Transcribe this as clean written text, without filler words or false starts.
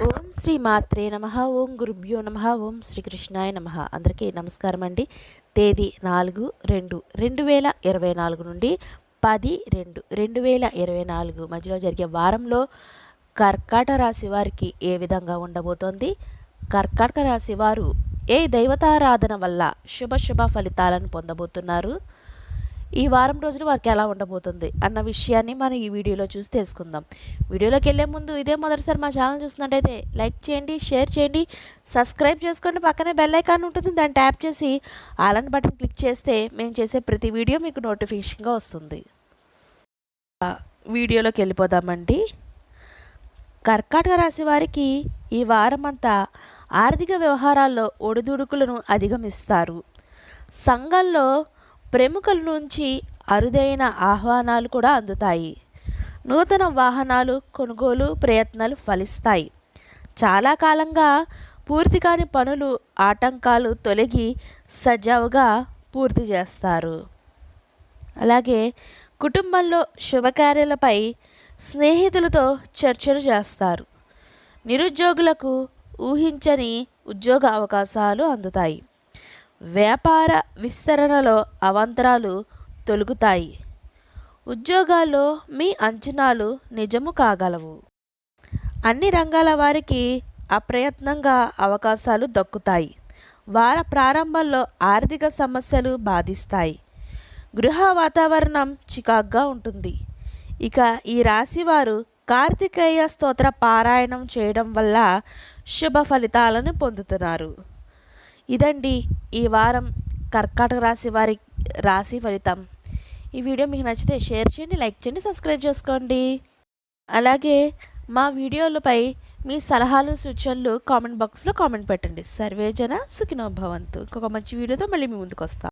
ఓం శ్రీ మాత్రే నమః. ఓం గురుభ్యో నమః. ఓం శ్రీకృష్ణాయ నమః. అందరికీ నమస్కారం అండి. తేదీ 4/2/2024 నుండి 10/2/2024 మధ్యలో జరిగే వారంలో కర్కాటక రాశి వారికి ఏ విధంగా ఉండబోతోంది, కర్కాటక రాశి వారు ఏ దైవతారాధన వల్ల శుభ ఫలితాలను పొందబోతున్నారు, ఈ వారం రోజులు వారికి ఎలా ఉండబోతుంది అన్న విషయాన్ని మనం ఈ వీడియోలో చూసి తెలుసుకుందాం. వీడియోలోకి వెళ్ళే ముందు ఇదే మొదటిసారి మా ఛానల్ చూస్తున్నట్టయితే లైక్ చేయండి, షేర్ చేయండి, సబ్స్క్రైబ్ చేసుకోండి. పక్కనే బెల్ ఐకాన్ ఉంటుంది, దాన్ని ట్యాప్ చేసి ఆల్ అని బటన్ క్లిక్ చేస్తే మేము చేసే ప్రతి వీడియో మీకు నోటిఫికేషన్గా వస్తుంది. వీడియోలోకి వెళ్ళిపోదామండి. కర్కాటక రాశి వారికి ఈ వారం అంతా ఆర్థిక వ్యవహారాల్లో ఒడిదుడుకులను అధిగమిస్తారు. సంఘంలో ప్రముఖుల నుంచి అరుదైన ఆహ్వానాలు కూడా అందుతాయి. నూతన వాహనాలు కొనుగోలు ప్రయత్నాలు ఫలిస్తాయి. చాలా కాలంగా పూర్తి కాని పనులు ఆటంకాలు తొలగి సజావుగా పూర్తి చేస్తారు. అలాగే కుటుంబంలో శుభకార్యాలపై స్నేహితులతో చర్చలు చేస్తారు. నిరుద్యోగులకు ఊహించని ఉద్యోగ అవకాశాలు అందుతాయి. వ్యాపార విస్తరణలో అవాంతరాలు తొలగుతాయి. ఉద్యోగాల్లో మీ అంచనాలు నిజము కాగలవు. అన్ని రంగాల వారికి అప్రయత్నంగా అవకాశాలు దక్కుతాయి. వార ప్రారంభంలో ఆర్థిక సమస్యలు బాధిస్తాయి. గృహ వాతావరణం చికాగ్గా ఉంటుంది. ఇక ఈ రాశి వారు కార్తికేయ స్తోత్ర పారాయణం చేయడం వల్ల శుభ ఫలితాలను పొందుతున్నారు. ఇదండి ఈ వారం కర్కాటక రాశి వారి రాశి ఫలితం. ఈ వీడియో మీకు నచ్చితే షేర్ చేయండి, లైక్ చేయండి, సబ్స్క్రైబ్ చేసుకోండి. అలాగే మా వీడియోలపై మీ సలహాలు సూచనలు కామెంట్ బాక్స్లో కామెంట్ పెట్టండి. సర్వేజన సుఖినో భవంతు. ఇంకొక మంచి వీడియోతో మళ్ళీ మీ ముందుకు వస్తాం.